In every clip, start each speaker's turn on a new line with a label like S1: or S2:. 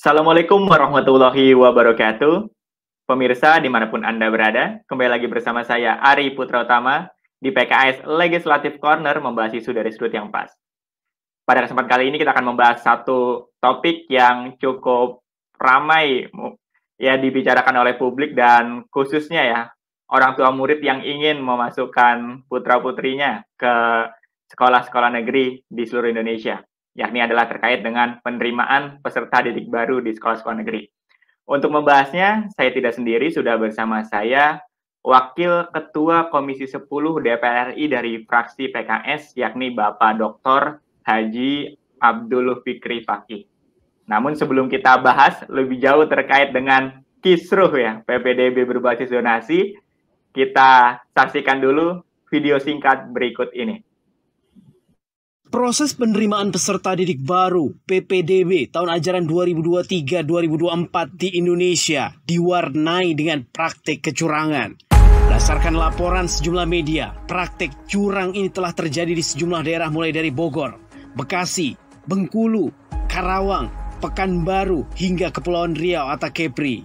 S1: Assalamualaikum warahmatullahi wabarakatuh. Pemirsa dimanapun Anda berada, kembali lagi bersama saya Ari Putra Utama di PKS Legislative Corner membahas isu dari sudut yang pas. Pada kesempatan kali ini kita akan membahas satu topik yang cukup ramai ya dibicarakan oleh publik dan khususnya ya orang tua murid yang ingin memasukkan putra-putrinya ke sekolah-sekolah negeri di seluruh Indonesia, yakni adalah terkait dengan penerimaan peserta didik baru di sekolah-sekolah negeri. Untuk membahasnya, saya tidak sendiri, sudah bersama saya Wakil Ketua Komisi 10 DPR RI dari fraksi PKS, yakni Bapak Dr. Haji Abdul Fikri Fakih. Namun sebelum kita bahas lebih jauh terkait dengan kisruh ya PPDB berbasis zonasi, kita saksikan dulu video singkat berikut ini.
S2: Proses penerimaan peserta didik baru PPDB tahun ajaran 2023-2024 di Indonesia diwarnai dengan praktik kecurangan. Berdasarkan laporan sejumlah media, praktik curang ini telah terjadi di sejumlah daerah mulai dari Bogor, Bekasi, Bengkulu, Karawang, Pekanbaru, hingga Kepulauan Riau atau Kepri.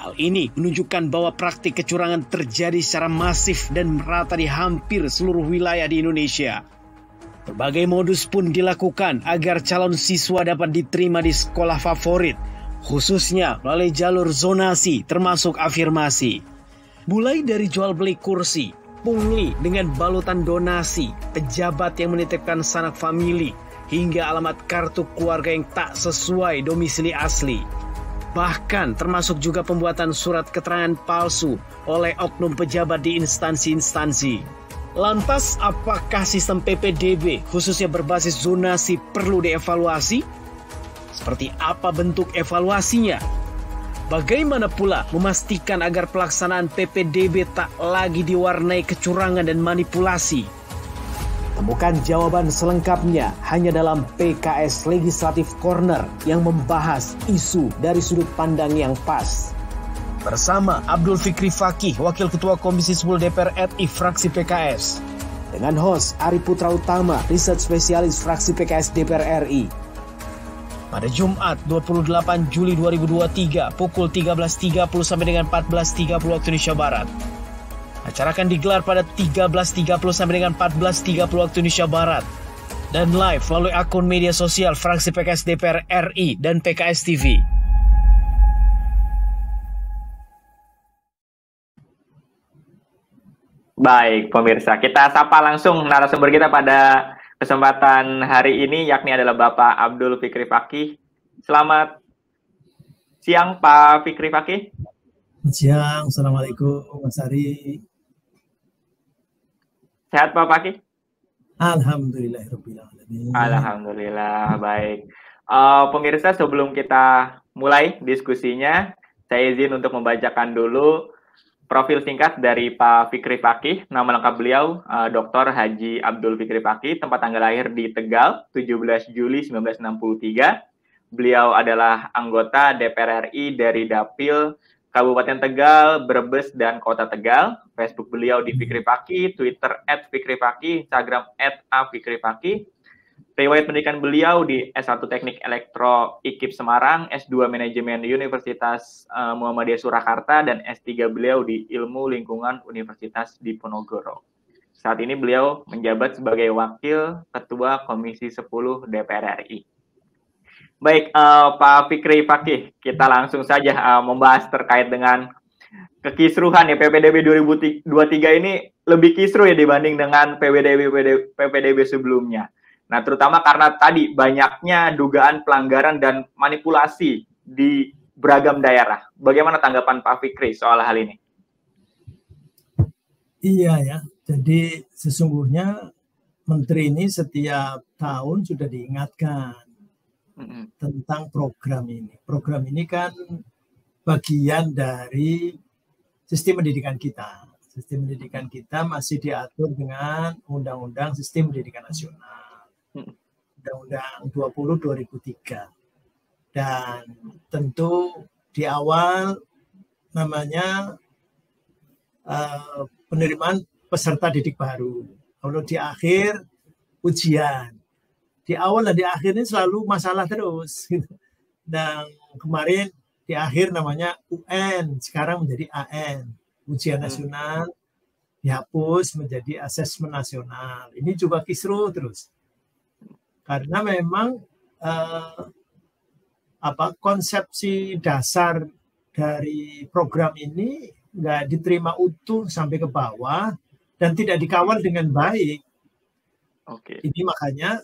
S2: Hal ini menunjukkan bahwa praktik kecurangan terjadi secara masif dan merata di hampir seluruh wilayah di Indonesia. Berbagai modus pun dilakukan agar calon siswa dapat diterima di sekolah favorit, khususnya melalui jalur zonasi termasuk afirmasi. Mulai dari jual beli kursi, pungli dengan balutan donasi, pejabat yang menitipkan sanak famili, hingga alamat kartu keluarga yang tak sesuai domisili asli. Bahkan termasuk juga pembuatan surat keterangan palsu oleh oknum pejabat di instansi-instansi. Lantas, apakah sistem PPDB khususnya berbasis zonasi perlu dievaluasi? Seperti apa bentuk evaluasinya? Bagaimana pula memastikan agar pelaksanaan PPDB tak lagi diwarnai kecurangan dan manipulasi? Temukan jawaban selengkapnya hanya dalam PKS Legislative Corner yang membahas isu dari sudut pandang yang pas. Bersama Abdul Fikri Fakih, Wakil Ketua Komisi 10 DPR RI fraksi PKS. Dengan host Ari Putra Utama, Riset Spesialis fraksi PKS DPR RI. Pada Jumat 28 Juli 2023 pukul 13.30 sampai dengan 14.30 waktu Indonesia Barat. Acara akan digelar pada 13.30 sampai dengan 14.30 waktu Indonesia Barat. Dan live melalui akun media sosial fraksi PKS DPR RI dan PKS TV.
S1: Baik, pemirsa, kita sapa langsung narasumber kita pada kesempatan hari ini, yakni adalah Bapak Abdul Fikri Fakih. Selamat siang, Pak Fikri Fakih.
S3: Siang, Assalamualaikum, Mas Ari.
S1: Sehat, Pak Fakih?
S3: Alhamdulillahirrahmanirrahim.
S1: Alhamdulillah, baik. Pemirsa, sebelum kita mulai diskusinya, saya izin untuk membacakan dulu profil singkat dari Pak Fikri Fakih. Nama lengkap beliau Dr. Haji Abdul Fikri Fakih, tempat tanggal lahir di Tegal, 17 Juli 1963. Beliau adalah anggota DPR RI dari Dapil Kabupaten Tegal, Brebes, dan Kota Tegal. Facebook beliau di Fikri Fakih, Twitter @fikrifakih, Instagram @afikrifakih. Riwayat pendidikan beliau di S1 Teknik Elektro IKIP Semarang, S2 Manajemen Universitas Muhammadiyah Surakarta, dan S3 beliau di Ilmu Lingkungan Universitas Diponegoro. Saat ini beliau menjabat sebagai Wakil Ketua Komisi 10 DPR RI. Baik, Pak Fikri Fakih, kita langsung saja membahas terkait dengan kekisruhan ya. PPDB 2023 ini lebih kisruh ya dibanding dengan PPDB sebelumnya. Nah, terutama karena tadi banyaknya dugaan pelanggaran dan manipulasi di beragam daerah. Bagaimana tanggapan Pak Fikri soal hal ini?
S3: Iya ya, jadi sesungguhnya Menteri ini setiap tahun sudah diingatkan tentang program ini. Program ini kan bagian dari sistem pendidikan kita. Sistem pendidikan kita masih diatur dengan Undang-Undang Sistem Pendidikan Nasional. Undang-Undang 20 2003. Dan tentu di awal namanya penerimaan peserta didik baru. Kalau di akhir ujian. Di awal dan di akhir ini selalu masalah terus. Dan kemarin di akhir namanya UN, sekarang menjadi AN, ujian nasional dihapus menjadi asesmen nasional. Ini juga kisruh terus. Karena memang konsepsi dasar dari program ini nggak diterima utuh sampai ke bawah dan tidak dikawal dengan baik. Ini makanya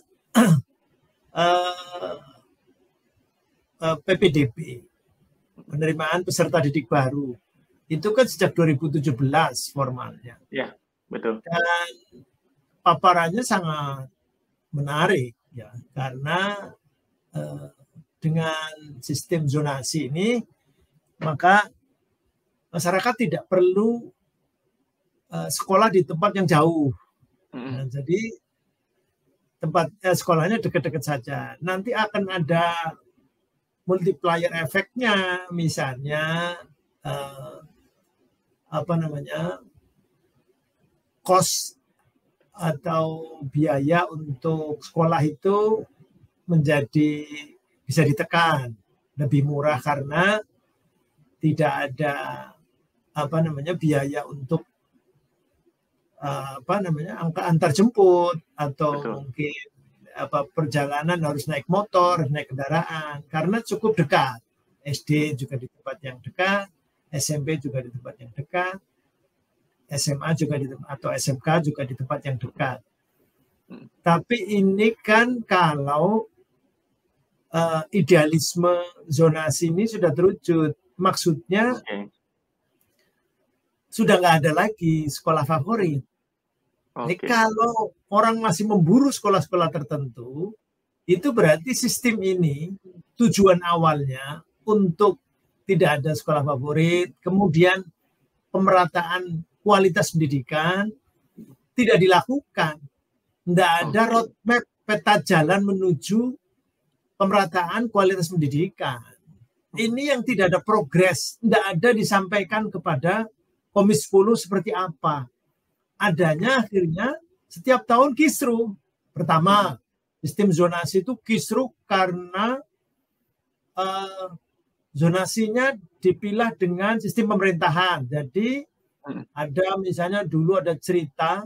S3: PPDB, penerimaan peserta didik baru, itu kan sejak 2017 formalnya.
S1: Ya, betul.
S3: Dan paparannya sangat menarik ya, karena dengan sistem zonasi ini maka masyarakat tidak perlu sekolah di tempat yang jauh. Nah, jadi tempat sekolahnya dekat-dekat saja. Nanti akan ada multiplier efeknya, misalnya cost atau biaya untuk sekolah itu menjadi bisa ditekan, lebih murah karena tidak ada biaya untuk angka antar jemput atau betul, mungkin perjalanan harus naik motor, naik kendaraan, karena cukup dekat. SD juga di tempat yang dekat, SMP juga di tempat yang dekat, SMA juga di tempat, atau SMK juga di tempat yang dekat. Tapi ini kan kalau idealisme zonasi ini sudah terwujud, maksudnya sudah nggak ada lagi sekolah favorit. Ini kalau orang masih memburu sekolah-sekolah tertentu, itu berarti sistem ini tujuan awalnya untuk tidak ada sekolah favorit, kemudian pemerataan kualitas pendidikan tidak dilakukan. Tidak ada roadmap peta jalan menuju pemerataan kualitas pendidikan. Ini yang tidak ada progres, tidak ada disampaikan kepada Komisi 10 seperti apa. Adanya akhirnya setiap tahun kisruh. Pertama, sistem zonasi itu kisruh karena zonasinya dipilah dengan sistem pemerintahan. Jadi ada misalnya dulu ada cerita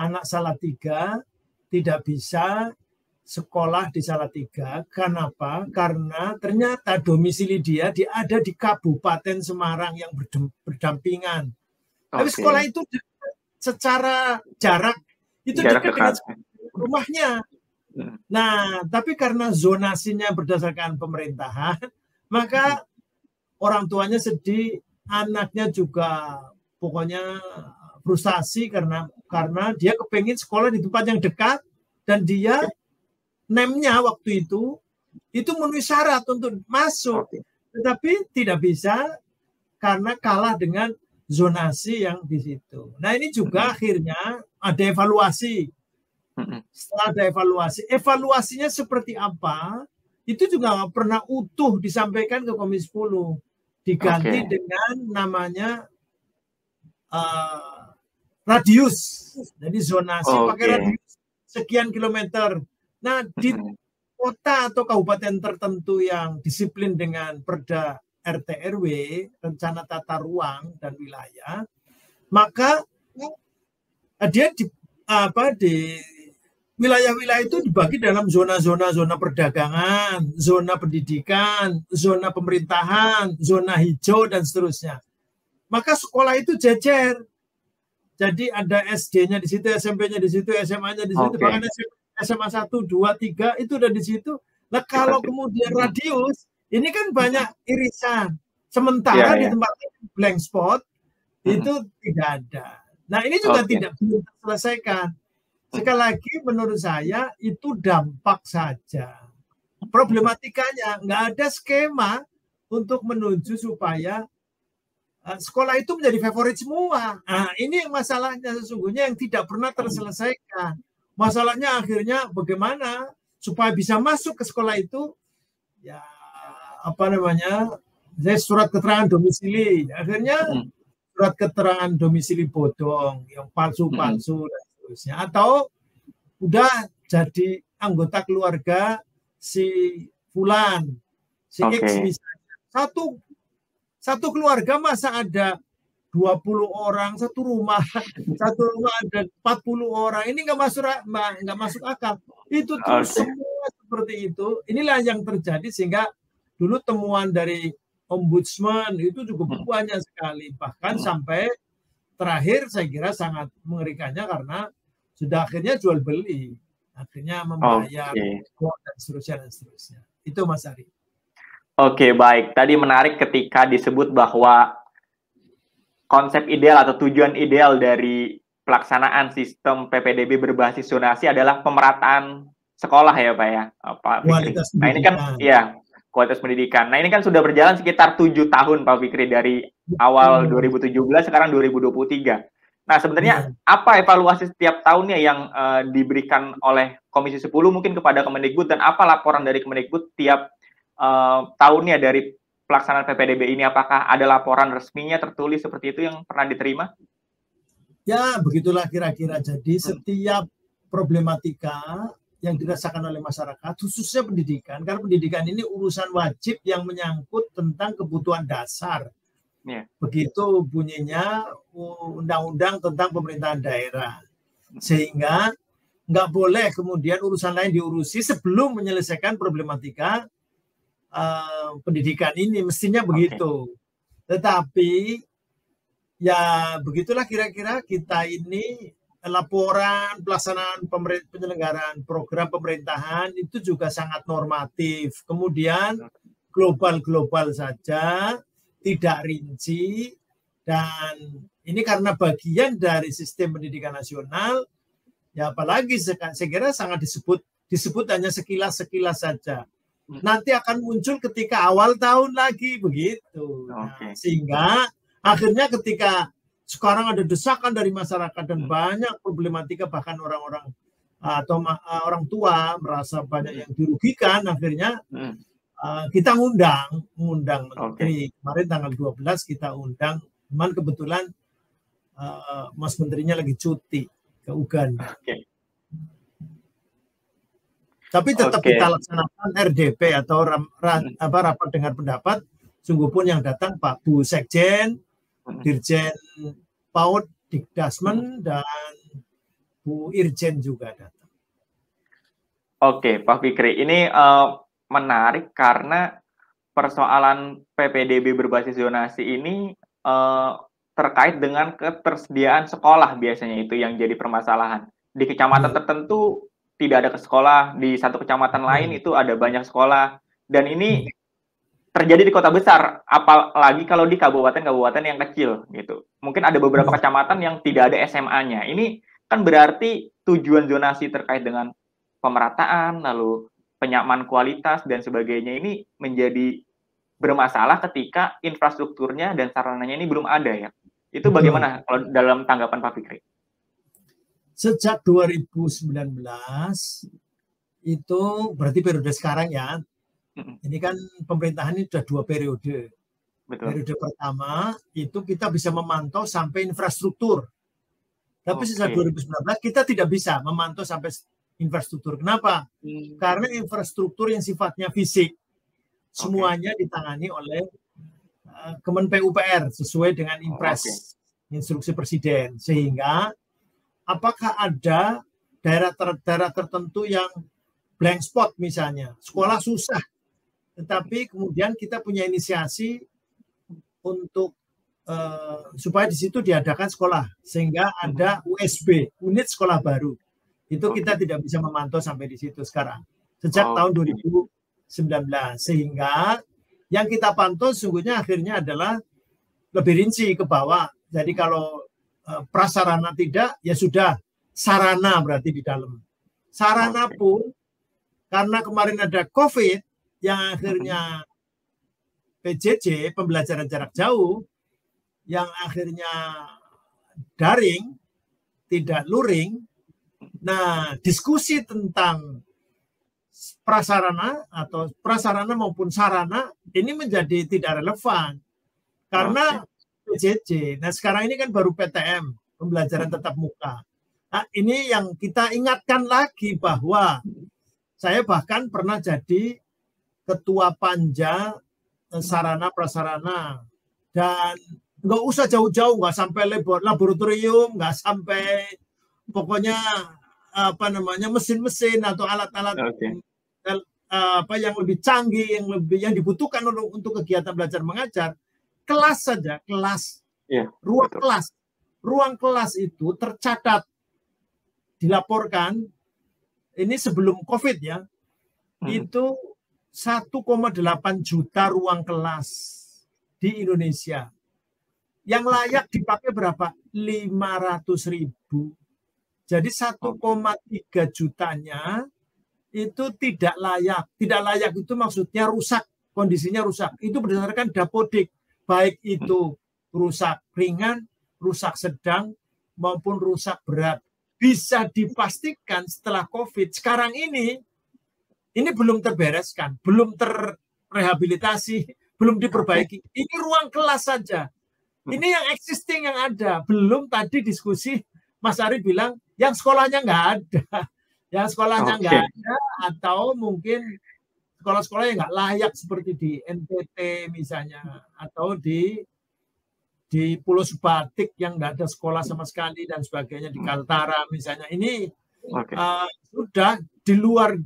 S3: anak Salatiga tidak bisa sekolah di Salatiga. Kenapa? Karena ternyata domisili dia ada di Kabupaten Semarang yang berdampingan. Tapi sekolah itu secara jarak itu dekat dengan rumahnya. Nah, tapi karena zonasinya berdasarkan pemerintahan, maka orang tuanya sedih, anaknya juga pokoknya frustasi karena dia kepengen sekolah di tempat yang dekat dan dia nemnya waktu itu memenuhi syarat untuk masuk, tetapi tidak bisa karena kalah dengan zonasi yang di situ. Nah, ini juga akhirnya ada evaluasi. Setelah ada evaluasinya seperti apa, itu juga nggak pernah utuh disampaikan ke Komisi 10. Diganti dengan namanya radius. Jadi zonasi pakai radius sekian kilometer. Nah, di kota atau kabupaten tertentu yang disiplin dengan Perda RT/RW, rencana tata ruang dan wilayah, maka dia di wilayah-wilayah itu dibagi dalam zona perdagangan, zona pendidikan, zona pemerintahan, zona hijau dan seterusnya. Maka sekolah itu jejer. Jadi ada SD-nya di situ, SMP-nya di situ, SMA-nya di situ, bahkan SMA 1, 2, 3 itu udah di situ. Nah, kalau kemudian radius, ini kan banyak irisan. Sementara di tempat blank spot itu tidak ada. Nah, ini juga tidak belum terselesaikan. Sekali lagi menurut saya itu dampak saja. Problematikanya nggak ada skema untuk menuju supaya sekolah itu menjadi favorit semua. Nah, ini yang masalahnya sesungguhnya yang tidak pernah terselesaikan. Masalahnya akhirnya bagaimana supaya bisa masuk ke sekolah itu, ya surat keterangan domisili. Akhirnya surat keterangan domisili bodong, yang palsu-palsu dan seterusnya. Atau udah jadi anggota keluarga si Fulan, Si X misalnya, satu keluarga masa ada 20 orang, satu rumah ada 40 orang. Ini nggak masuk akal. Itu terus semua seperti itu. Inilah yang terjadi sehingga dulu temuan dari Ombudsman itu cukup banyak sekali. Bahkan sampai terakhir saya kira sangat mengerikannya karena sudah akhirnya jual beli. Akhirnya membayar dan seterusnya. Itu Mas Ari.
S1: Oke, baik. Tadi menarik ketika disebut bahwa konsep ideal atau tujuan ideal dari pelaksanaan sistem PPDB berbasis zonasi adalah pemerataan sekolah ya Pak ya. Pak Fikri. Nah ini kan ya kualitas pendidikan. Nah ini kan sudah berjalan sekitar 7 tahun Pak Fikri dari awal 2017 sekarang 2023. Nah sebenarnya apa evaluasi setiap tahunnya yang diberikan oleh Komisi 10 mungkin kepada Kemendikbud dan apa laporan dari Kemendikbud tiap tahunnya dari pelaksanaan PPDB ini, apakah ada laporan resminya tertulis seperti itu yang pernah diterima?
S3: Ya, begitulah kira-kira. Jadi setiap problematika yang dirasakan oleh masyarakat, khususnya pendidikan, karena pendidikan ini urusan wajib yang menyangkut tentang kebutuhan dasar. Begitu bunyinya undang-undang tentang pemerintahan daerah. Sehingga nggak boleh kemudian urusan lain diurusi sebelum menyelesaikan problematika pendidikan ini, mestinya begitu. Tetapi ya begitulah kira-kira kita ini laporan pelaksanaan penyelenggaraan program pemerintahan itu juga sangat normatif. Kemudian global-global saja, tidak rinci, dan ini karena bagian dari sistem pendidikan nasional, ya apalagi saya kira sangat disebut hanya sekilas-sekilas saja. Nanti akan muncul ketika awal tahun lagi begitu. Nah, sehingga akhirnya ketika sekarang ada desakan dari masyarakat dan banyak problematika, bahkan orang-orang atau orang tua merasa banyak yang dirugikan, akhirnya kita ngundang menteri. Kemarin tanggal 12 kita undang, cuman kebetulan Mas Menterinya lagi cuti ke Uganda. Tapi tetap kita laksanakan RDP atau rapat dengar pendapat. Sungguh pun yang datang Pak Bu Sekjen, Dirjen PAUD, Dikdasmen, dan Bu Irjen juga datang.
S1: Oke, Pak Fikri, ini menarik karena persoalan PPDB berbasis zonasi ini terkait dengan ketersediaan sekolah biasanya itu yang jadi permasalahan. Di kecamatan tertentu tidak ada ke sekolah, di satu kecamatan lain itu ada banyak sekolah, dan ini terjadi di kota besar, apalagi kalau di kabupaten-kabupaten yang kecil gitu. Mungkin ada beberapa kecamatan yang tidak ada SMA-nya. Ini kan berarti tujuan zonasi terkait dengan pemerataan, lalu penyamaan kualitas dan sebagainya ini menjadi bermasalah ketika infrastrukturnya dan sarananya ini belum ada ya. Itu bagaimana kalau dalam tanggapan Pak Fikri?
S3: Sejak 2019 itu berarti periode sekarang ya. Ini kan pemerintahan ini sudah 2 periode.
S1: Betul.
S3: Periode pertama itu kita bisa memantau sampai infrastruktur. Tapi sejak 2019 kita tidak bisa memantau sampai infrastruktur. Kenapa? Karena infrastruktur yang sifatnya fisik semuanya ditangani oleh Kemen PUPR sesuai dengan Impres instruksi Presiden. Sehingga apakah ada daerah tertentu yang blank spot misalnya, sekolah susah, tetapi kemudian kita punya inisiasi untuk supaya di situ diadakan sekolah, sehingga ada USB, unit sekolah baru. Itu kita tidak bisa memantau sampai di situ sekarang, sejak tahun 2019. Sehingga yang kita pantau sesungguhnya akhirnya adalah lebih rinci ke bawah. Jadi kalau prasarana tidak, ya sudah sarana berarti di dalam. Sarana pun karena kemarin ada COVID yang akhirnya PJJ, pembelajaran jarak jauh, yang akhirnya daring, tidak luring. Nah, diskusi tentang prasarana atau prasarana maupun sarana ini menjadi tidak relevan karena PJJ. Nah, sekarang ini kan baru PTM, pembelajaran tatap muka. Nah, ini yang kita ingatkan lagi bahwa saya bahkan pernah jadi ketua panja sarana prasarana, dan nggak usah jauh-jauh, nggak sampai laboratorium, nggak sampai pokoknya apa namanya mesin-mesin atau alat-alat yang lebih canggih, yang dibutuhkan untuk kegiatan belajar mengajar. Kelas saja, kelas, ruang kelas itu tercatat, dilaporkan ini sebelum COVID ya, itu 1,8 juta ruang kelas di Indonesia. Yang layak dipakai berapa? 500.000. Jadi 1,3 jutanya itu tidak layak. Tidak layak itu maksudnya rusak, kondisinya rusak. Itu berdasarkan Dapodik, baik itu rusak ringan, rusak sedang, maupun rusak berat. Bisa dipastikan setelah COVID, sekarang ini belum terbereskan, belum terrehabilitasi, belum diperbaiki. Ini ruang kelas saja. Ini yang existing yang ada. Belum tadi diskusi, Mas Ari bilang, yang sekolahnya nggak ada. Yang sekolahnya nggak ada, atau mungkin sekolah-sekolah yang nggak layak seperti di NTT misalnya, atau di Pulau Sebatik yang nggak ada sekolah sama sekali dan sebagainya, di Kaltara misalnya. Ini sudah di luar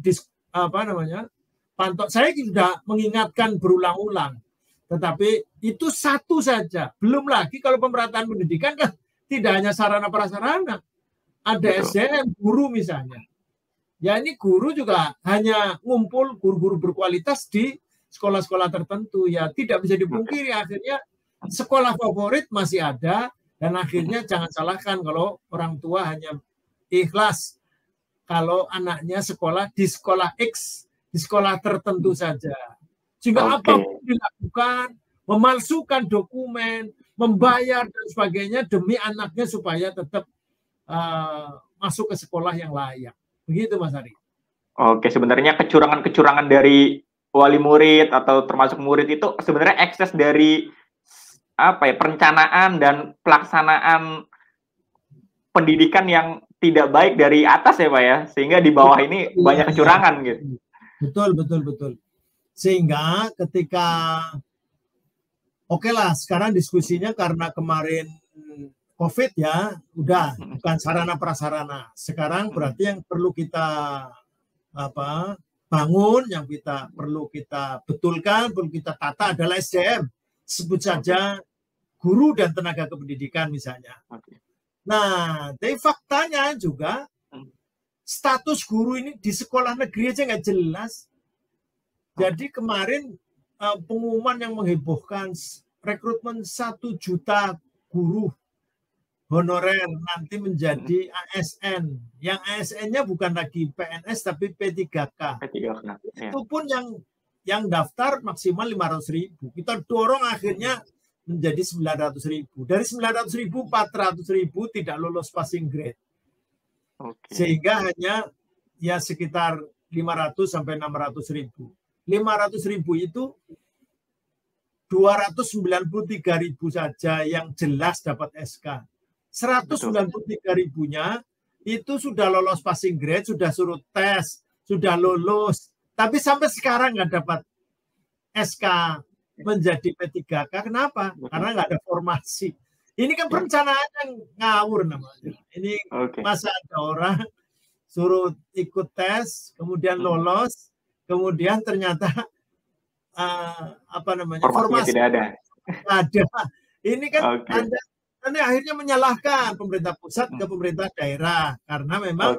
S3: pantau. Saya sudah mengingatkan berulang-ulang, tetapi itu satu saja. Belum lagi kalau pemerataan pendidikan kan tidak hanya sarana prasarana, ada SDM, guru misalnya. Ya ini guru juga hanya ngumpul guru-guru berkualitas di sekolah-sekolah tertentu, ya tidak bisa dipungkiri akhirnya sekolah favorit masih ada, dan akhirnya jangan salahkan kalau orang tua hanya ikhlas kalau anaknya sekolah di sekolah X, di sekolah tertentu saja. Sehingga apapun dilakukan, memalsukan dokumen, membayar dan sebagainya demi anaknya supaya tetap masuk ke sekolah yang layak. Begitu Mas Ari.
S1: Oke, sebenarnya kecurangan-kecurangan dari wali murid atau termasuk murid itu sebenarnya ekses dari perencanaan dan pelaksanaan pendidikan yang tidak baik dari atas ya Pak ya, sehingga di bawah ini banyak kecurangan gitu.
S3: Betul. Sehingga ketika lah sekarang diskusinya karena kemarin COVID ya, udah bukan sarana prasarana. Sekarang berarti yang perlu kita bangun, yang perlu kita betulkan, perlu kita tata adalah SDM. Sebut saja guru dan tenaga kependidikan misalnya. Nah, tapi faktanya juga status guru ini di sekolah negeri aja nggak jelas. Jadi kemarin pengumuman yang menghebohkan, rekrutmen 1 juta guru honorer nanti menjadi ASN. Yang ASN-nya bukan lagi PNS tapi P3K. Itu pun yang daftar maksimal 500.000. Kita dorong akhirnya menjadi 900.000. Dari 900.000, 400.000 tidak lolos passing grade. Sehingga hanya ya sekitar 500 sampai 600.000. 500.000 itu 293.000 saja yang jelas dapat SK. 193.000-nya itu sudah lolos passing grade, sudah suruh tes, sudah lulus. Tapi sampai sekarang nggak dapat SK menjadi P3K. Kenapa? Karena nggak ada formasi. Ini kan perencanaan yang ngawur namanya. Ini masa ada orang suruh ikut tes, kemudian lolos, kemudian ternyata formasi
S1: tidak ada.
S3: Ada. Ini kan Anda akhirnya menyalahkan pemerintah pusat ke pemerintah daerah karena memang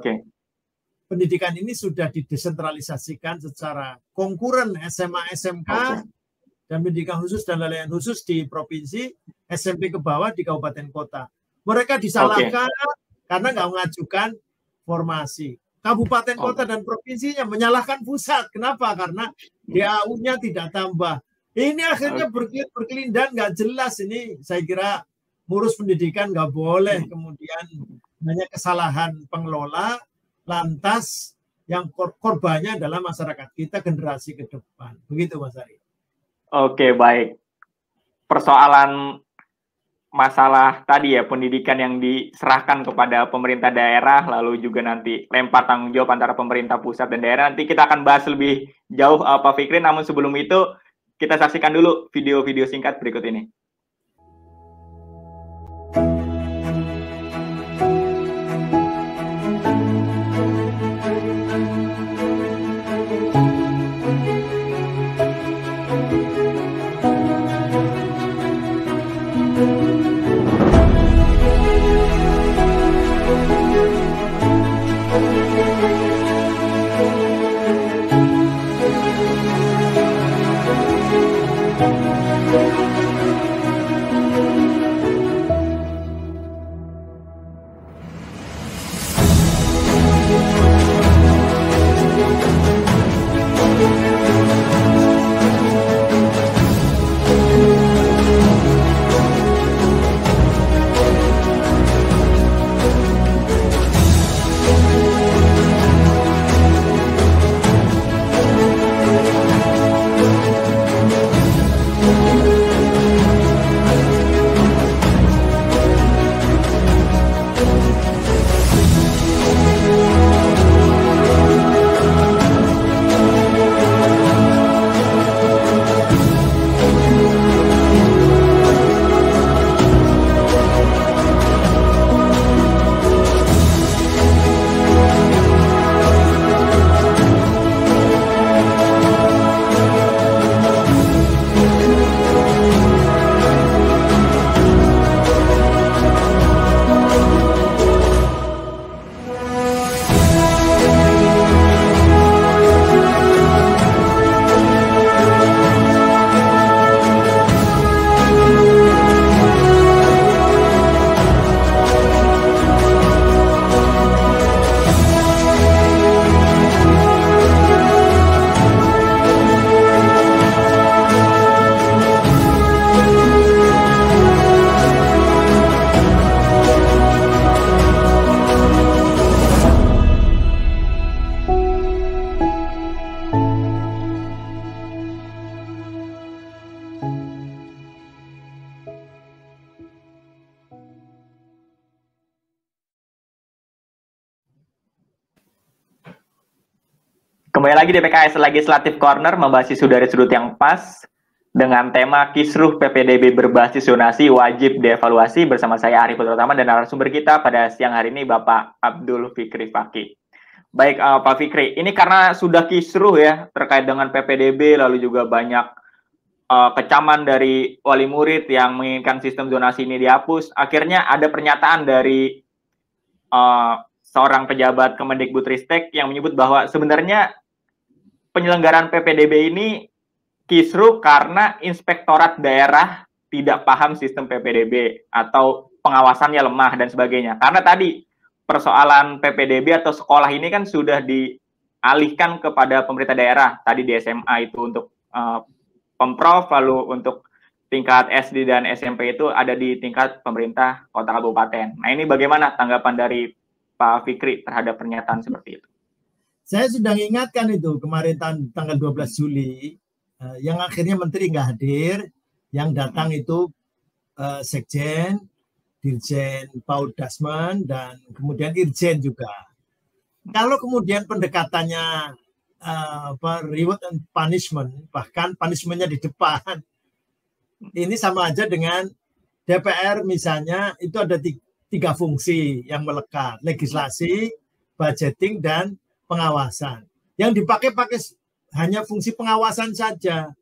S3: pendidikan ini sudah didesentralisasikan secara konkuren, SMA, SMK, dan pendidikan khusus dan layanan khusus di provinsi, SMP ke bawah di kabupaten kota. Mereka disalahkan karena nggak mengajukan formasi. Kabupaten kota dan provinsinya menyalahkan pusat. Kenapa? Karena DAU-nya tidak tambah. Ini akhirnya berkelindan nggak jelas. Ini saya kira ngurus pendidikan nggak boleh kemudian hanya kesalahan pengelola, lantas yang korbannya adalah masyarakat kita, generasi ke depan. Begitu Mas Ari.
S1: Oke, baik. Persoalan masalah tadi ya, pendidikan yang diserahkan kepada pemerintah daerah, lalu juga nanti lempar tanggung jawab antara pemerintah pusat dan daerah. Nanti kita akan bahas lebih jauh, Pak Fikri. Namun sebelum itu, kita saksikan dulu video-video singkat berikut ini. Kembali lagi di PKS Legislative Corner, membahas isu dari sudut yang pas dengan tema Kisruh PPDB berbasis zonasi wajib dievaluasi bersama saya Arif Putratama dan narasumber kita pada siang hari ini Bapak Abdul Fikri Fakih. Baik Pak Fikri, ini karena sudah kisruh ya terkait dengan PPDB, lalu juga banyak kecaman dari wali murid yang menginginkan sistem zonasi ini dihapus. Akhirnya ada pernyataan dari seorang pejabat Kemendikbudristek yang menyebut bahwa sebenarnya penyelenggaraan PPDB ini kisruh karena inspektorat daerah tidak paham sistem PPDB atau pengawasannya lemah dan sebagainya. Karena tadi persoalan PPDB atau sekolah ini kan sudah dialihkan kepada pemerintah daerah. Tadi di SMA itu untuk Pemprov, lalu untuk tingkat SD dan SMP itu ada di tingkat pemerintah kota kabupaten. Nah ini bagaimana tanggapan dari Pak Fikri terhadap pernyataan seperti itu?
S3: Saya sudah ingatkan itu kemarin tanggal 12 Juli, yang akhirnya Menteri nggak hadir, yang datang itu Sekjen, Dirjen Paul Dasman, dan kemudian Irjen juga. Kalau kemudian pendekatannya reward and punishment, bahkan punishmentnya di depan, ini sama aja dengan DPR misalnya itu ada tiga fungsi yang melekat, legislasi, budgeting, dan pengawasan. Yang dipakai hanya fungsi pengawasan saja.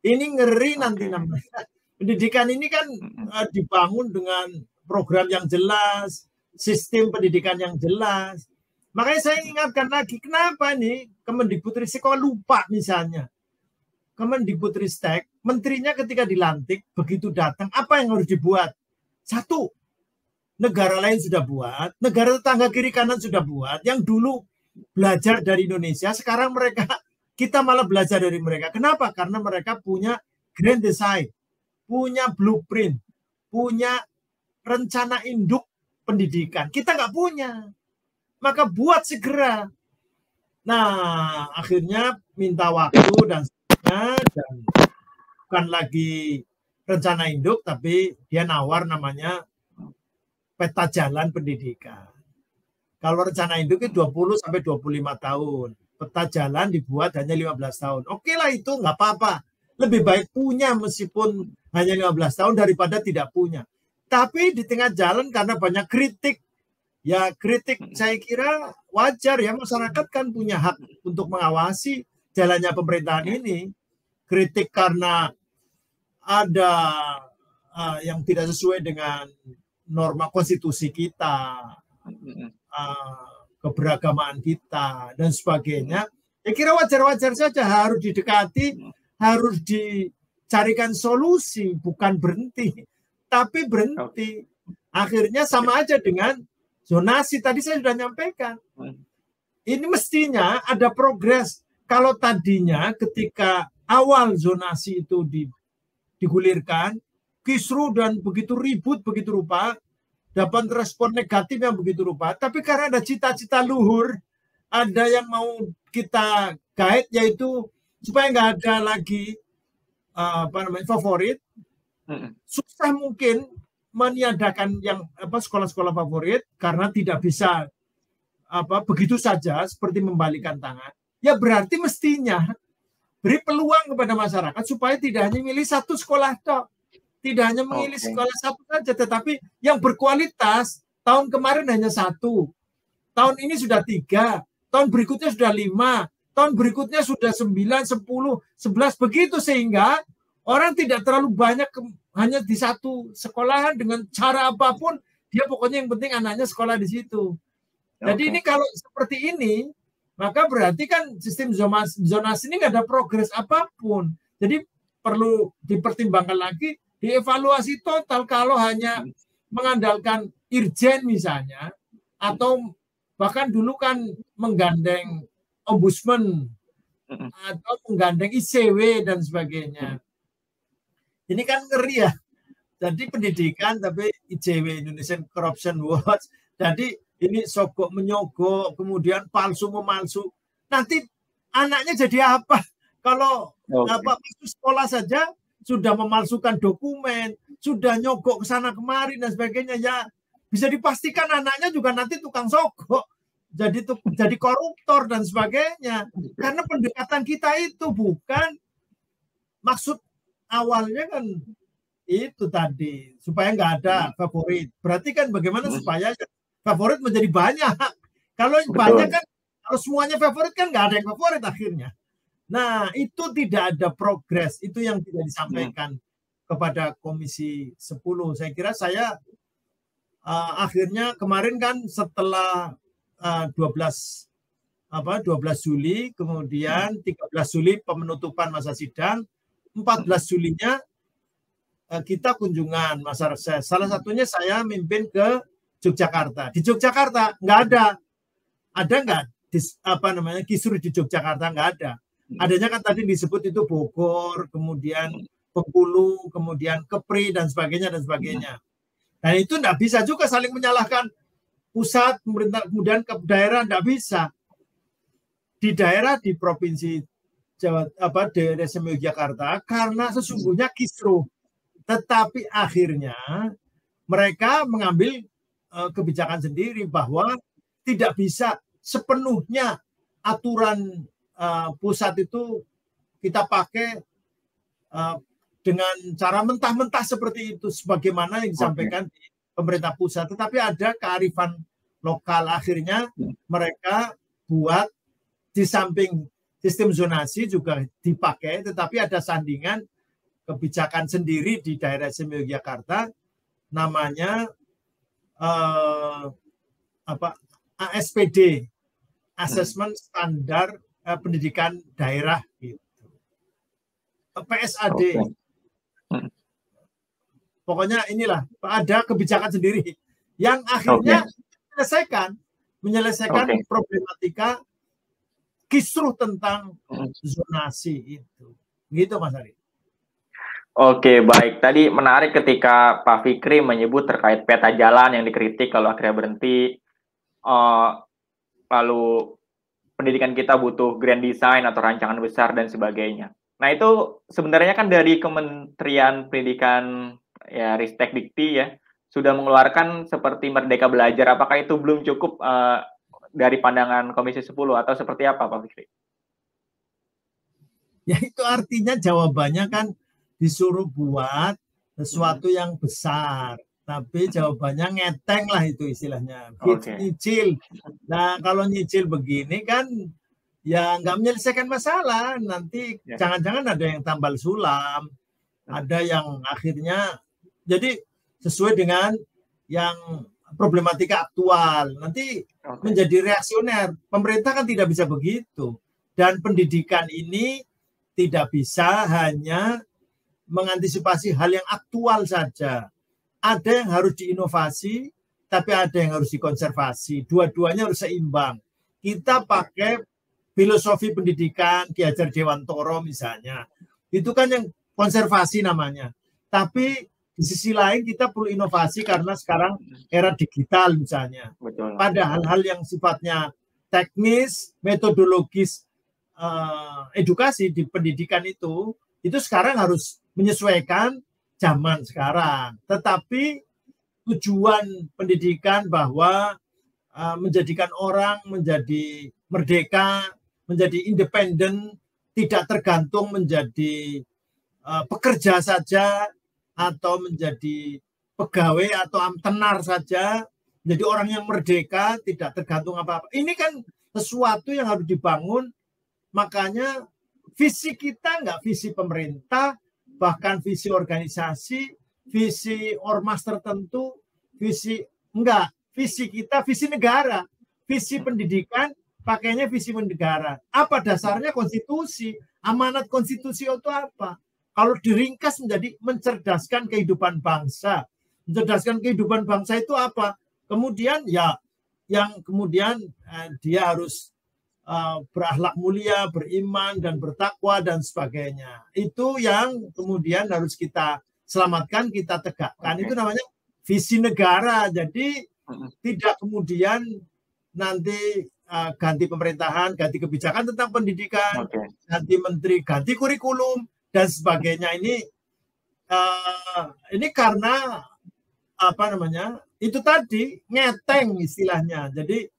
S3: Ini ngeri nanti namanya. Pendidikan ini kan dibangun dengan program yang jelas, sistem pendidikan yang jelas. Makanya saya ingatkan lagi, kenapa nih Kemendikbudristek kok lupa misalnya. Kemendikbudristek, menterinya ketika dilantik, begitu datang, apa yang harus dibuat? Satu, negara lain sudah buat, negara tetangga kiri kanan sudah buat, yang dulu belajar dari Indonesia, sekarang kita malah belajar dari mereka. Kenapa? Karena mereka punya grand design, punya blueprint, punya rencana induk pendidikan. Kita nggak punya. Maka buat segera. Nah, akhirnya minta waktu dan bukan lagi rencana induk, tapi dia nawar namanya peta jalan pendidikan. Kalau rencana induk itu 20 sampai 25 tahun. Peta jalan dibuat hanya 15 tahun. Oke lah, itu nggak apa-apa. Lebih baik punya meskipun hanya 15 tahun daripada tidak punya. Tapi di tengah jalan karena banyak kritik, ya kritik saya kira wajar ya, masyarakat kan punya hak untuk mengawasi jalannya pemerintahan ini. Kritik karena ada yang tidak sesuai dengan norma konstitusi kita, keberagaman kita, dan sebagainya. Saya kira wajar-wajar saja, harus didekati, harus dicarikan solusi, bukan berhenti. Tapi berhenti. Akhirnya sama aja dengan zonasi. Tadi saya sudah nyampaikan. Ini mestinya ada progres. Kalau tadinya ketika awal zonasi itu digulirkan, kisruh dan begitu ribut, begitu rupa, dapat respon negatif yang begitu rupa. Tapi karena ada cita-cita luhur, ada yang mau kita guide, yaitu supaya nggak ada lagi favorit. Susah mungkin meniadakan yang sekolah-sekolah favorit karena tidak bisa begitu saja seperti membalikan tangan. Ya berarti mestinya beri peluang kepada masyarakat supaya tidak hanya milih satu sekolah toh. Tidak hanya memilih sekolah satu saja, tetapi yang berkualitas. Tahun kemarin hanya 1, tahun ini sudah 3, tahun berikutnya sudah 5, tahun berikutnya sudah 9, 10, 11, begitu, sehingga orang tidak terlalu banyak hanya di satu sekolahan dengan cara apapun, dia pokoknya yang penting anaknya sekolah di situ. Jadi ini kalau seperti ini, maka berarti kan sistem zonasi ini nggak ada progres apapun. Jadi perlu dipertimbangkan lagi, dievaluasi total. Kalau hanya mengandalkan irjen misalnya, atau bahkan dulu kan menggandeng ombudsman atau menggandeng ICW dan sebagainya. Ini kan ngeri ya. Jadi pendidikan tapi ICW, Indonesian Corruption Watch. Jadi ini sogok menyogok, kemudian palsu memalsu. Nanti anaknya jadi apa? Kalau sekolah saja sudah memalsukan dokumen, sudah nyogok ke sana kemari dan sebagainya, ya bisa dipastikan anaknya juga nanti tukang sogok, jadi koruptor dan sebagainya. Karena pendekatan kita itu bukan, maksud awalnya kan itu tadi supaya nggak ada favorit. Berarti kan bagaimana supaya favorit menjadi banyak. Kalau banyak kan, kalau semuanya favorit kan nggak ada yang favorit akhirnya. Nah, itu tidak ada progres. Itu yang tidak disampaikan kepada Komisi 10. Saya kira akhirnya kemarin kan setelah 12 Juli, kemudian 13 Juli penutupan masa sidang, 14 Julinya kita kunjungan masa reses. Salah satunya saya mimpin ke Yogyakarta. Di Yogyakarta nggak ada. Ada nggak kisruh di Yogyakarta? Nggak ada. Adanya kan tadi disebut itu Bogor, kemudian Bengkulu, kemudian Kepri dan sebagainya dan sebagainya. Dan itu tidak bisa juga saling menyalahkan pusat, pemerintah, kemudian ke daerah, tidak bisa. Di daerah, di provinsi daerah istimewa Yogyakarta, karena sesungguhnya kisruh. Tetapi akhirnya mereka mengambil kebijakan sendiri bahwa tidak bisa sepenuhnya aturan pusat itu kita pakai dengan cara mentah-mentah seperti itu sebagaimana yang disampaikan di pemerintah pusat, tetapi ada kearifan lokal. Akhirnya mereka buat di samping sistem zonasi juga dipakai, tetapi ada sandingan kebijakan sendiri di daerah istimewa Yogyakarta, namanya ASPD, Assessment Standar Pendidikan Daerah, gitu. PSAD. Pokoknya inilah, ada kebijakan sendiri yang akhirnya menyelesaikan problematika kisruh tentang zonasi itu. Gitu Mas Ari.
S1: Oke, baik. Tadi menarik ketika Pak Fikri menyebut terkait peta jalan yang dikritik kalau akhirnya berhenti. Lalu pendidikan kita butuh grand design atau rancangan besar dan sebagainya. Nah, itu sebenarnya kan dari Kementerian Pendidikan ya Ristek Dikti ya sudah mengeluarkan seperti Merdeka Belajar. Apakah itu belum cukup dari pandangan Komisi 10 atau seperti apa, Pak Fikri?
S3: Ya itu artinya jawabannya kan disuruh buat sesuatu yang besar. Tapi jawabannya ngeteng lah itu istilahnya. Nyicil. Nah kalau nyicil begini kan ya nggak menyelesaikan masalah. Nanti jangan-jangan ada yang tambal sulam. Ada yang akhirnya jadi sesuai dengan yang problematika aktual. Nanti menjadi reaksioner. Pemerintah kan tidak bisa begitu. Dan pendidikan ini tidak bisa hanya mengantisipasi hal yang aktual saja. Ada yang harus diinovasi, tapi ada yang harus dikonservasi. Dua-duanya harus seimbang. Kita pakai filosofi pendidikan Ki Hajar Dewantoro misalnya. Itu kan yang konservasi namanya. Tapi di sisi lain kita perlu inovasi karena sekarang era digital misalnya. Pada hal-hal yang sifatnya teknis, metodologis, edukasi di pendidikan itu sekarang harus menyesuaikan zaman sekarang. Tetapi tujuan pendidikan bahwa menjadikan orang menjadi merdeka, menjadi independen, tidak tergantung menjadi pekerja saja atau menjadi pegawai atau tenar saja, menjadi orang yang merdeka, tidak tergantung apa-apa. Ini kan sesuatu yang harus dibangun. Makanya visi kita nggak visi pemerintah, bahkan visi organisasi, visi ormas tertentu, visi kita visi negara, visi pendidikan pakainya visi negara. Apa dasarnya konstitusi? Amanat konstitusi itu apa? Kalau diringkas menjadi mencerdaskan kehidupan bangsa. Mencerdaskan kehidupan bangsa itu apa? Kemudian ya yang kemudian dia harus berakhlak mulia, beriman, dan bertakwa, dan sebagainya. Itu yang kemudian harus kita selamatkan, kita tegakkan. Itu namanya visi negara. Jadi tidak kemudian nanti ganti pemerintahan, ganti kebijakan tentang pendidikan, ganti menteri, ganti kurikulum, dan sebagainya. Ini karena apa namanya? Itu tadi ngeteng istilahnya. Jadi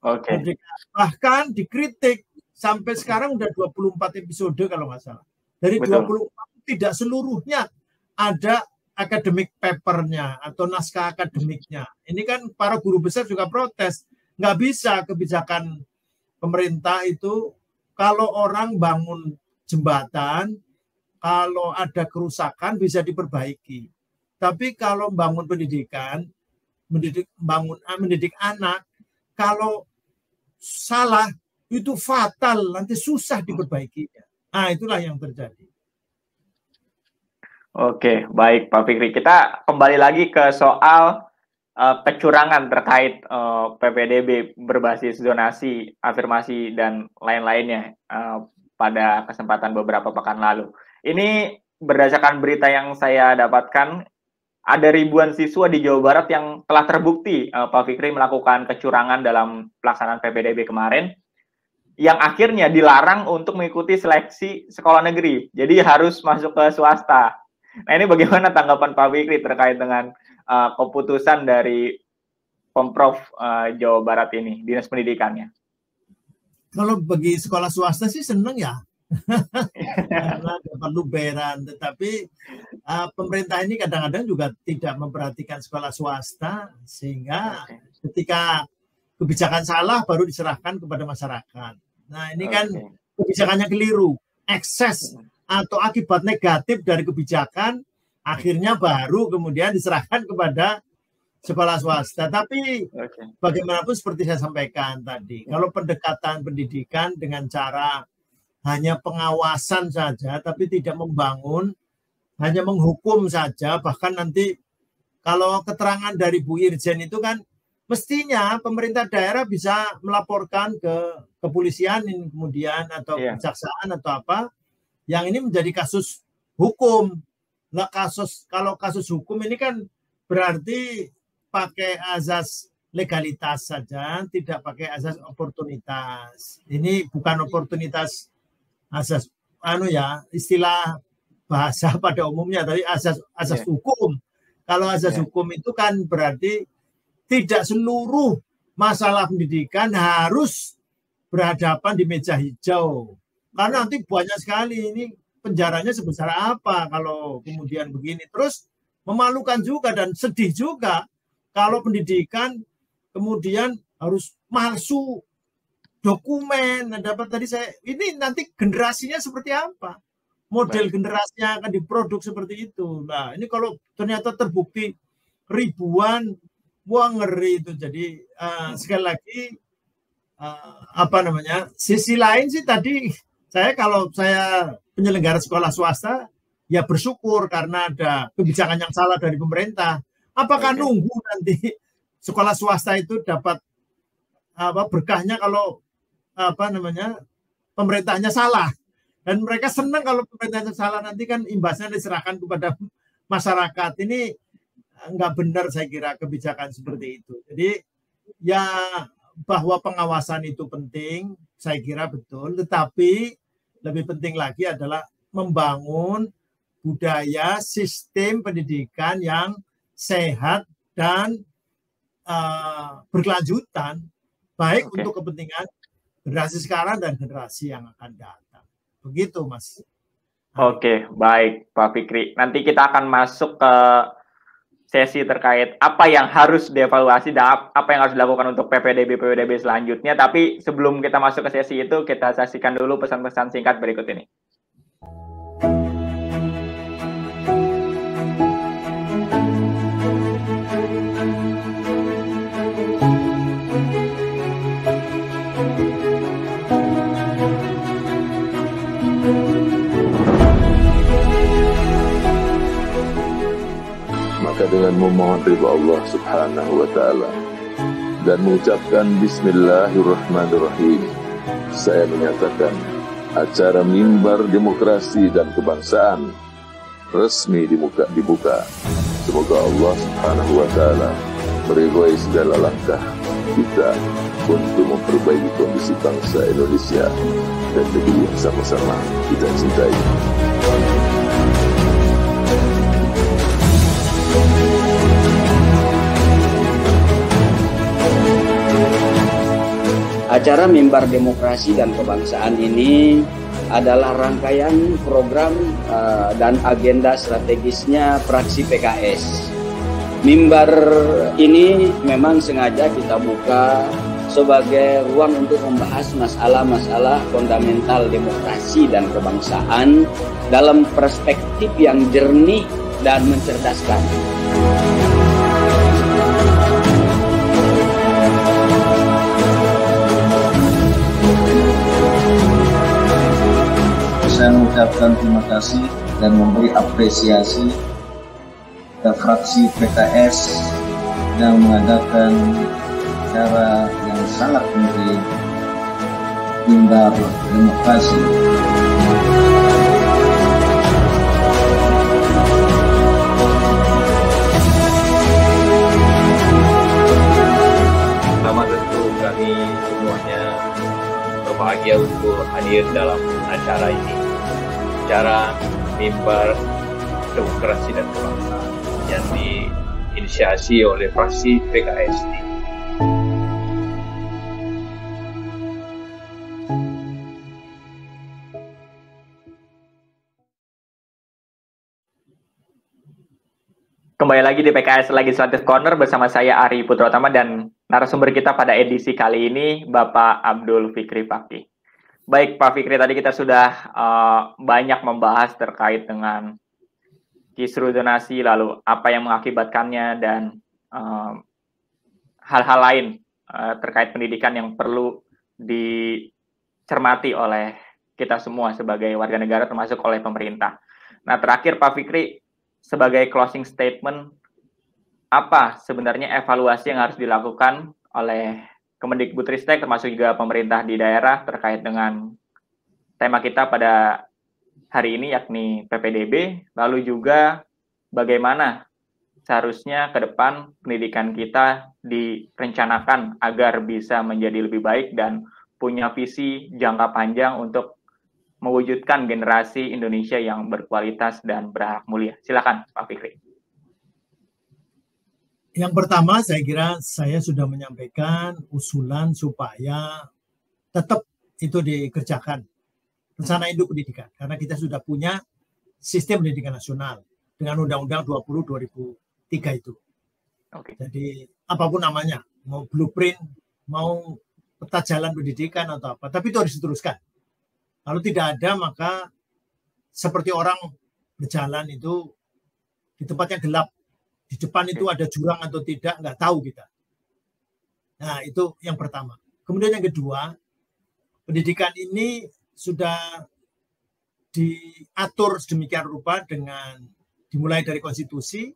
S3: bahkan dikritik sampai sekarang udah 24 episode kalau nggak salah. Dari 24 tidak seluruhnya ada academic papernya atau naskah akademiknya. Ini kan para guru besar juga protes. Nggak bisa kebijakan pemerintah itu kalau orang bangun jembatan, kalau ada kerusakan bisa diperbaiki. Tapi kalau bangun pendidikan, mendidik anak, kalau salah itu fatal, nanti susah diperbaikinya. Nah, itulah yang terjadi.
S1: Oke, baik Pak Fikri. Kita kembali lagi ke soal kecurangan terkait PPDB berbasis zonasi, afirmasi, dan lain-lainnya pada kesempatan beberapa pekan lalu. Ini berdasarkan berita yang saya dapatkan, ada ribuan siswa di Jawa Barat yang telah terbukti Pak Fikri melakukan kecurangan dalam pelaksanaan PPDB kemarin, yang akhirnya dilarang untuk mengikuti seleksi sekolah negeri. Jadi harus masuk ke swasta. Nah, ini bagaimana tanggapan Pak Fikri terkait dengan keputusan dari Pemprov Jawa Barat ini, Dinas Pendidikannya?
S3: Kalau bagi sekolah swasta sih seneng ya. Karena dapat luberan, tetapi pemerintah ini kadang-kadang juga tidak memperhatikan sekolah swasta, sehingga ketika kebijakan salah baru diserahkan kepada masyarakat. Nah ini kan kebijakannya keliru, ekses atau akibat negatif dari kebijakan akhirnya baru kemudian diserahkan kepada sekolah swasta. Tapi bagaimanapun seperti saya sampaikan tadi, kalau pendekatan pendidikan dengan cara hanya pengawasan saja, tapi tidak membangun, hanya menghukum saja, bahkan nanti kalau keterangan dari Bu Irjen itu kan mestinya pemerintah daerah bisa melaporkan ke kepolisian ini kemudian atau kejaksaan atau apa, yang ini menjadi kasus hukum. Nah, kalau kasus hukum ini kan berarti pakai azas legalitas saja, tidak pakai azas oportunitas. Ini bukan oportunitas asas istilah bahasa pada umumnya tadi asas hukum. Kalau asas hukum itu kan berarti tidak seluruh masalah pendidikan harus berhadapan di meja hijau. Karena nanti banyak sekali ini penjaranya sebesar apa kalau kemudian begini. Terus memalukan juga dan sedih juga kalau pendidikan kemudian harus masuk dokumen. Dapat tadi ini nanti generasinya seperti apa? Model generasi yang akan diproduk seperti itu. Nah, ini kalau ternyata terbukti ribuan, wah ngeri itu. Jadi sekali lagi sisi lain sih tadi kalau saya penyelenggara sekolah swasta ya bersyukur karena ada kebijakan yang salah dari pemerintah. Apakah nunggu nanti sekolah swasta itu dapat berkahnya kalau pemerintahnya salah? Dan mereka senang kalau pemerintahnya salah, nanti kan imbasnya diserahkan kepada masyarakat. Ini nggak benar saya kira kebijakan seperti itu. Jadi ya bahwa pengawasan itu penting, saya kira betul. Tetapi lebih penting lagi adalah membangun budaya sistem pendidikan yang sehat dan berkelanjutan, baik untuk kepentingan generasi sekarang dan generasi yang akan datang. Begitu, Mas.
S1: Oke, baik, Pak Fikri. Nanti kita akan masuk ke sesi terkait apa yang harus dievaluasi dan apa yang harus dilakukan untuk PPDB selanjutnya. Tapi sebelum kita masuk ke sesi itu, kita saksikan dulu pesan-pesan singkat berikut ini.
S4: Dengan memohon ridha Allah Subhanahu wa Ta'ala dan mengucapkan Bismillahirrahmanirrahim, saya menyatakan acara Mimbar Demokrasi dan Kebangsaan resmi dibuka. Semoga Allah Subhanahu wa Ta'ala meridhai segala langkah kita untuk memperbaiki kondisi bangsa Indonesia dan negeri yang sama-sama kita cintai.
S5: Acara Mimbar Demokrasi dan Kebangsaan ini adalah rangkaian program dan agenda strategisnya fraksi PKS. Mimbar ini memang sengaja kita buka sebagai ruang untuk membahas masalah-masalah fundamental demokrasi dan kebangsaan dalam perspektif yang jernih dan mencerdaskan.
S6: Saya mengucapkan terima kasih dan memberi apresiasi ke fraksi PKS yang mengadakan acara yang sangat penting, Mimbar Demokrasi.
S7: Pertama tentu kami semuanya berbahagia untuk hadir dalam acara ini. Acara Mimbar Demokrasi dan Kebangsaan yang diinisiasi oleh fraksi PKS.
S1: Kembali lagi di PKS Legislative Corner bersama saya Ari Putrotama dan narasumber kita pada edisi kali ini Bapak Abdul Fikri Fakih. Baik Pak Fikri, tadi kita sudah banyak membahas terkait dengan kisru donasi, lalu apa yang mengakibatkannya dan hal-hal lain terkait pendidikan yang perlu dicermati oleh kita semua sebagai warga negara termasuk oleh pemerintah. Nah terakhir Pak Fikri, sebagai closing statement, apa sebenarnya evaluasi yang harus dilakukan oleh Kemendikbudristek termasuk juga pemerintah di daerah terkait dengan tema kita pada hari ini yakni PPDB, lalu juga bagaimana seharusnya ke depan pendidikan kita direncanakan agar bisa menjadi lebih baik dan punya visi jangka panjang untuk mewujudkan generasi Indonesia yang berkualitas dan berakhlak mulia? Silakan Pak Fikri.
S3: Yang pertama, saya kira saya sudah menyampaikan usulan supaya tetap itu dikerjakan, rencana induk pendidikan, karena kita sudah punya sistem pendidikan nasional dengan Undang-Undang 20/2003 itu.
S1: Oke.
S3: Jadi apapun namanya, mau blueprint, mau peta jalan pendidikan atau apa, tapi itu harus diteruskan. Kalau tidak ada, maka seperti orang berjalan itu di tempat yang gelap, di depan itu ada jurang atau tidak, nggak tahu kita. Nah, itu yang pertama. Kemudian yang kedua, pendidikan ini sudah diatur sedemikian rupa dengan dimulai dari konstitusi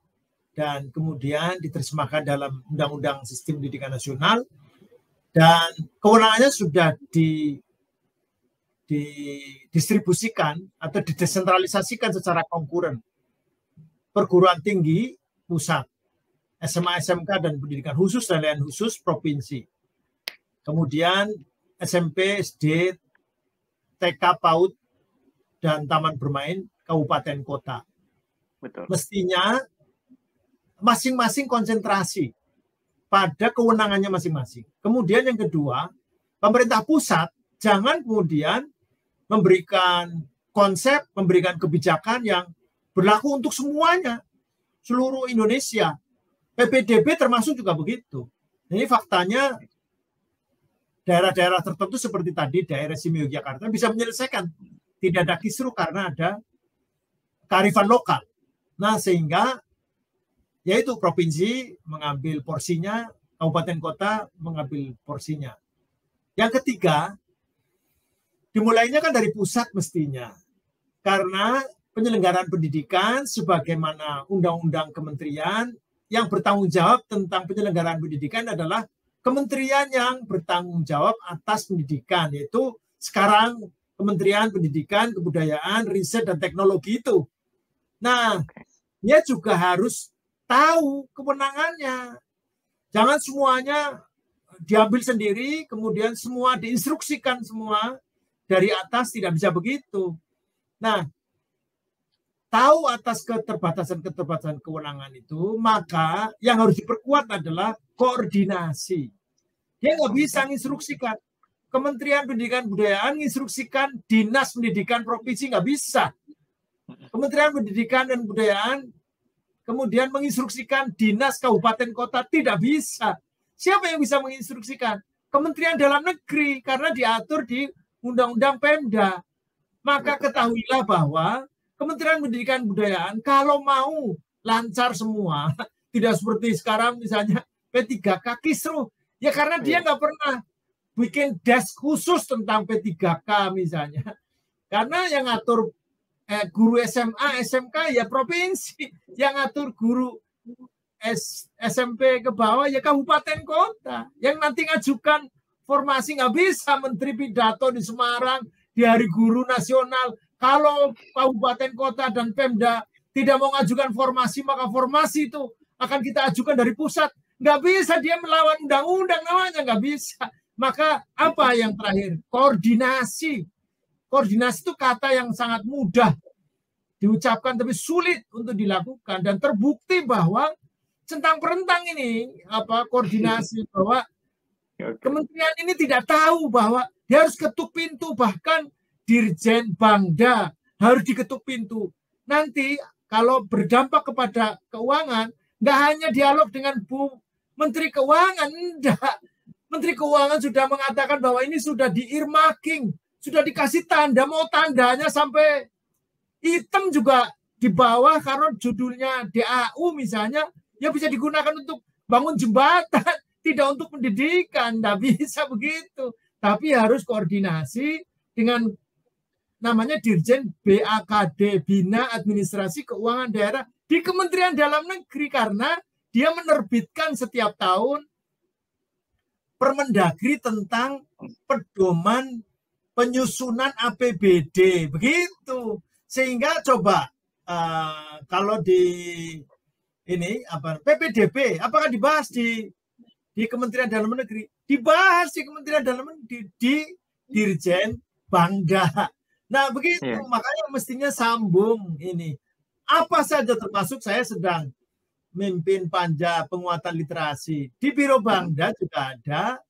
S3: dan kemudian diterjemahkan dalam Undang-Undang Sistem Pendidikan Nasional, dan kewenangannya sudah didistribusikan atau didesentralisasikan secara konkuren. Perguruan tinggi pusat, SMA, SMK, dan pendidikan khusus dan layanan khusus provinsi. Kemudian SMP, SD, TK, PAUD, dan taman bermain kabupaten kota.
S1: Betul.
S3: Mestinya masing-masing konsentrasi pada kewenangannya masing-masing. Kemudian yang kedua, pemerintah pusat jangan kemudian memberikan konsep, memberikan kebijakan yang berlaku untuk semuanya, seluruh Indonesia. PPDB termasuk juga begitu. Ini faktanya daerah-daerah tertentu seperti tadi, daerah istimewa Yogyakarta bisa menyelesaikan. Tidak ada kisruh karena ada kearifan lokal. Nah, sehingga yaitu provinsi mengambil porsinya, kabupaten kota mengambil porsinya. Yang ketiga, dimulainya kan dari pusat mestinya. Karena penyelenggaraan pendidikan sebagaimana undang-undang kementerian yang bertanggung jawab tentang penyelenggaraan pendidikan adalah kementerian yang bertanggung jawab atas pendidikan, yaitu sekarang Kementerian Pendidikan, Kebudayaan, Riset, dan Teknologi itu. Nah, dia juga harus tahu kewenangannya. Jangan semuanya diambil sendiri, kemudian semua diinstruksikan semua dari atas, tidak bisa begitu. Nah, tahu atas keterbatasan-keterbatasan kewenangan itu, maka yang harus diperkuat adalah koordinasi. Dia nggak bisa menginstruksikan. Kementerian Pendidikan Kebudayaan menginstruksikan Dinas Pendidikan Provinsi, nggak bisa. Kementerian Pendidikan dan Kebudayaan kemudian menginstruksikan Dinas Kabupaten Kota, tidak bisa. Siapa yang bisa menginstruksikan? Kementerian Dalam Negeri, karena diatur di Undang-Undang Pemda. Maka ketahuilah bahwa Kementerian Pendidikan dan Kebudayaan kalau mau lancar semua, tidak seperti sekarang misalnya P3K kisruh, ya karena dia nggak pernah bikin desk khusus tentang P3K misalnya. Karena yang ngatur guru SMA, SMK ya provinsi, yang ngatur guru SMP ke bawah ya kabupaten kota. Yang nanti ngajukan formasi nggak bisa menteri pidato di Semarang di Hari Guru Nasional. Kalau kabupaten kota dan Pemda tidak mau ngajukan formasi, maka formasi itu akan kita ajukan dari pusat. Nggak bisa, dia melawan undang-undang namanya, nggak bisa. Maka apa yang terakhir? Koordinasi. Koordinasi itu kata yang sangat mudah diucapkan tapi sulit untuk dilakukan, dan terbukti bahwa centang perentang ini koordinasi, bahwa kementerian ini tidak tahu bahwa dia harus ketuk pintu, bahkan Dirjen Bangda harus diketuk pintu. Nanti kalau berdampak kepada keuangan, nggak hanya dialog dengan Bu Menteri Keuangan, enggak. Menteri Keuangan sudah mengatakan bahwa ini sudah di-earmarking, sudah dikasih tanda, mau tandanya sampai hitam juga di bawah karena judulnya DAU misalnya, ya bisa digunakan untuk bangun jembatan, tidak untuk pendidikan, tidak bisa begitu. Tapi harus koordinasi dengan namanya Dirjen BAKD, Bina Administrasi Keuangan Daerah di Kementerian Dalam Negeri, karena dia menerbitkan setiap tahun Permendagri tentang pedoman penyusunan APBD, begitu. Sehingga coba kalau di ini PPDB, apakah dibahas di Kementerian Dalam Negeri? Dibahas di Kementerian Dalam Negeri di Dirjen Bangda. Nah, begitu. Makanya mestinya sambung ini. Apa saja, termasuk saya sedang mimpin panja penguatan literasi. Di Biro Bangda juga ada,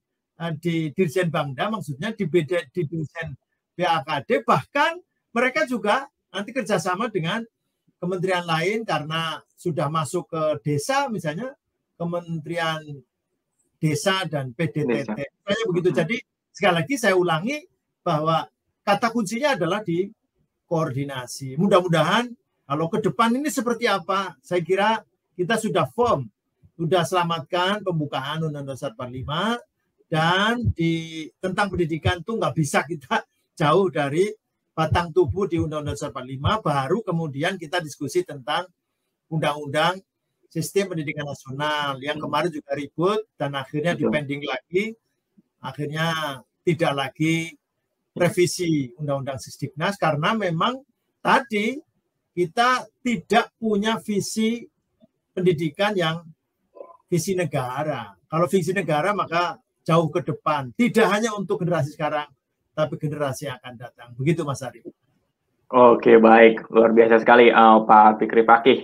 S3: di Dirjen Bangda maksudnya, di Dirjen BAKD, bahkan mereka juga nanti kerjasama dengan kementerian lain karena sudah masuk ke desa, misalnya Kementerian Desa dan PDTT. Kayak begitu. Jadi sekali lagi saya ulangi bahwa kata kuncinya adalah di koordinasi. Mudah-mudahan kalau ke depan ini seperti apa, saya kira kita sudah firm, sudah selamatkan pembukaan Undang-Undang 45, dan tentang pendidikan itu nggak bisa kita jauh dari batang tubuh di Undang-Undang 45, baru kemudian kita diskusi tentang Undang-Undang Sistem Pendidikan Nasional yang kemarin juga ribut dan akhirnya dipending lagi, akhirnya tidak lagi revisi Undang-Undang Sisdiknas karena memang tadi kita tidak punya visi pendidikan yang visi negara. Kalau visi negara maka jauh ke depan. Tidak hanya untuk generasi sekarang, tapi generasi yang akan datang. Begitu Mas Arif.
S1: Oke, baik. Luar biasa sekali Pak Fikri Fakih.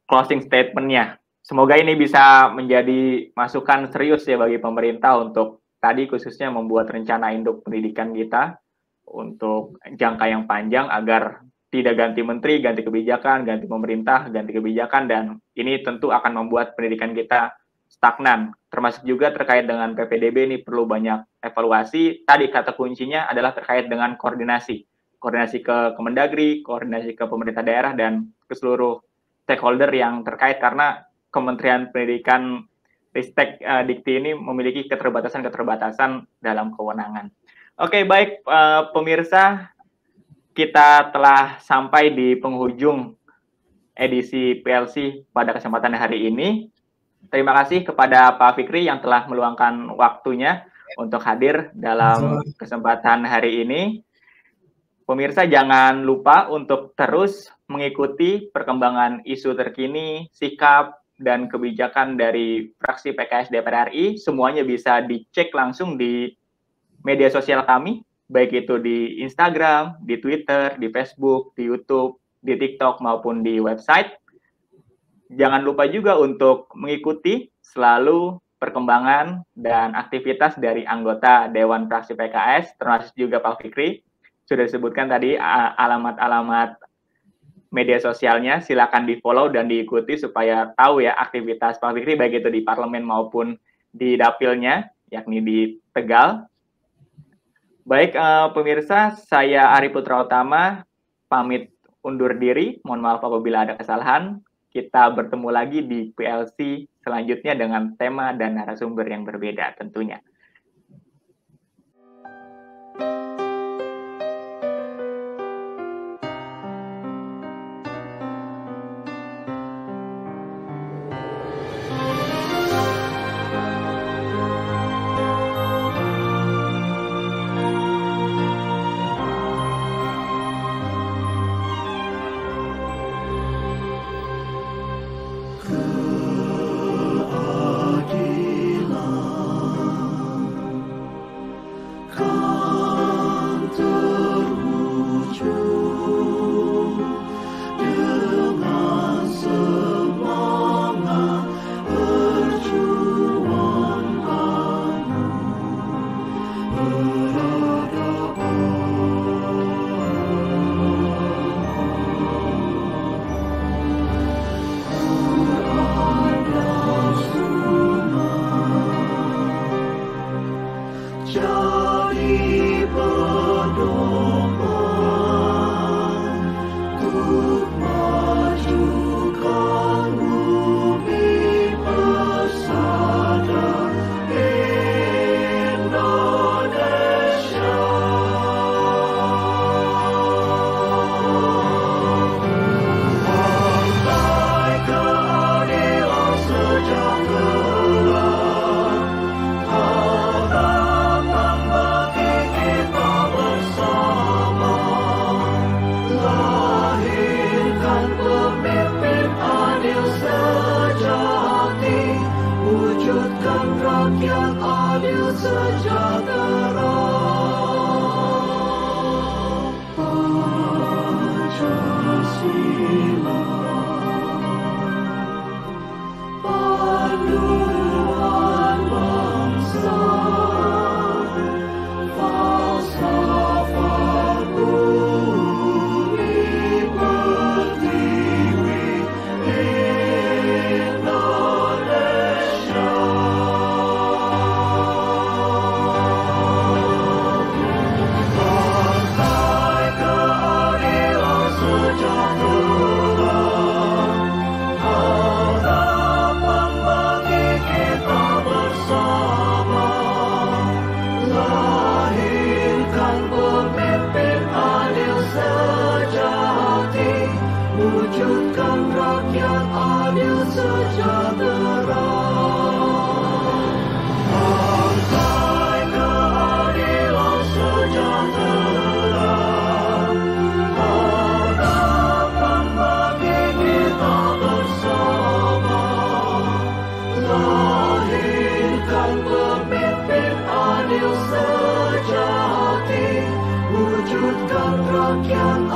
S1: Closing statement-nya. Semoga ini bisa menjadi masukan serius ya bagi pemerintah untuk tadi khususnya membuat rencana induk pendidikan kita untuk jangka yang panjang agar tidak ganti menteri, ganti kebijakan, ganti pemerintah, ganti kebijakan, dan ini tentu akan membuat pendidikan kita stagnan. Termasuk juga terkait dengan PPDB ini perlu banyak evaluasi. Tadi kata kuncinya adalah terkait dengan koordinasi. Koordinasi ke Kemendagri, koordinasi ke pemerintah daerah, dan ke seluruh stakeholder yang terkait karena Kementerian Pendidikan Ristek Dikti ini memiliki keterbatasan-keterbatasan dalam kewenangan. Oke, baik pemirsa, kita telah sampai di penghujung edisi PLC pada kesempatan hari ini. Terima kasih kepada Pak Fikri yang telah meluangkan waktunya untuk hadir dalam kesempatan hari ini. Pemirsa jangan lupa untuk terus mengikuti perkembangan isu terkini, sikap, dan kebijakan dari fraksi PKS DPR RI. Semuanya bisa dicek langsung di media sosial kami, baik itu di Instagram, di Twitter, di Facebook, di YouTube, di TikTok, maupun di website. Jangan lupa juga untuk mengikuti selalu perkembangan dan aktivitas dari anggota Dewan Fraksi PKS, termasuk juga Pak Fikri. Sudah disebutkan tadi alamat-alamat media sosialnya, silakan di-follow dan diikuti supaya tahu ya aktivitas Pak Fikri, baik itu di parlemen maupun di dapilnya, yakni di Tegal. Baik pemirsa, saya Ari Putra Utama, pamit undur diri. Mohon maaf apabila ada kesalahan. Kita bertemu lagi di PLC selanjutnya dengan tema dan narasumber yang berbeda tentunya.
S8: yang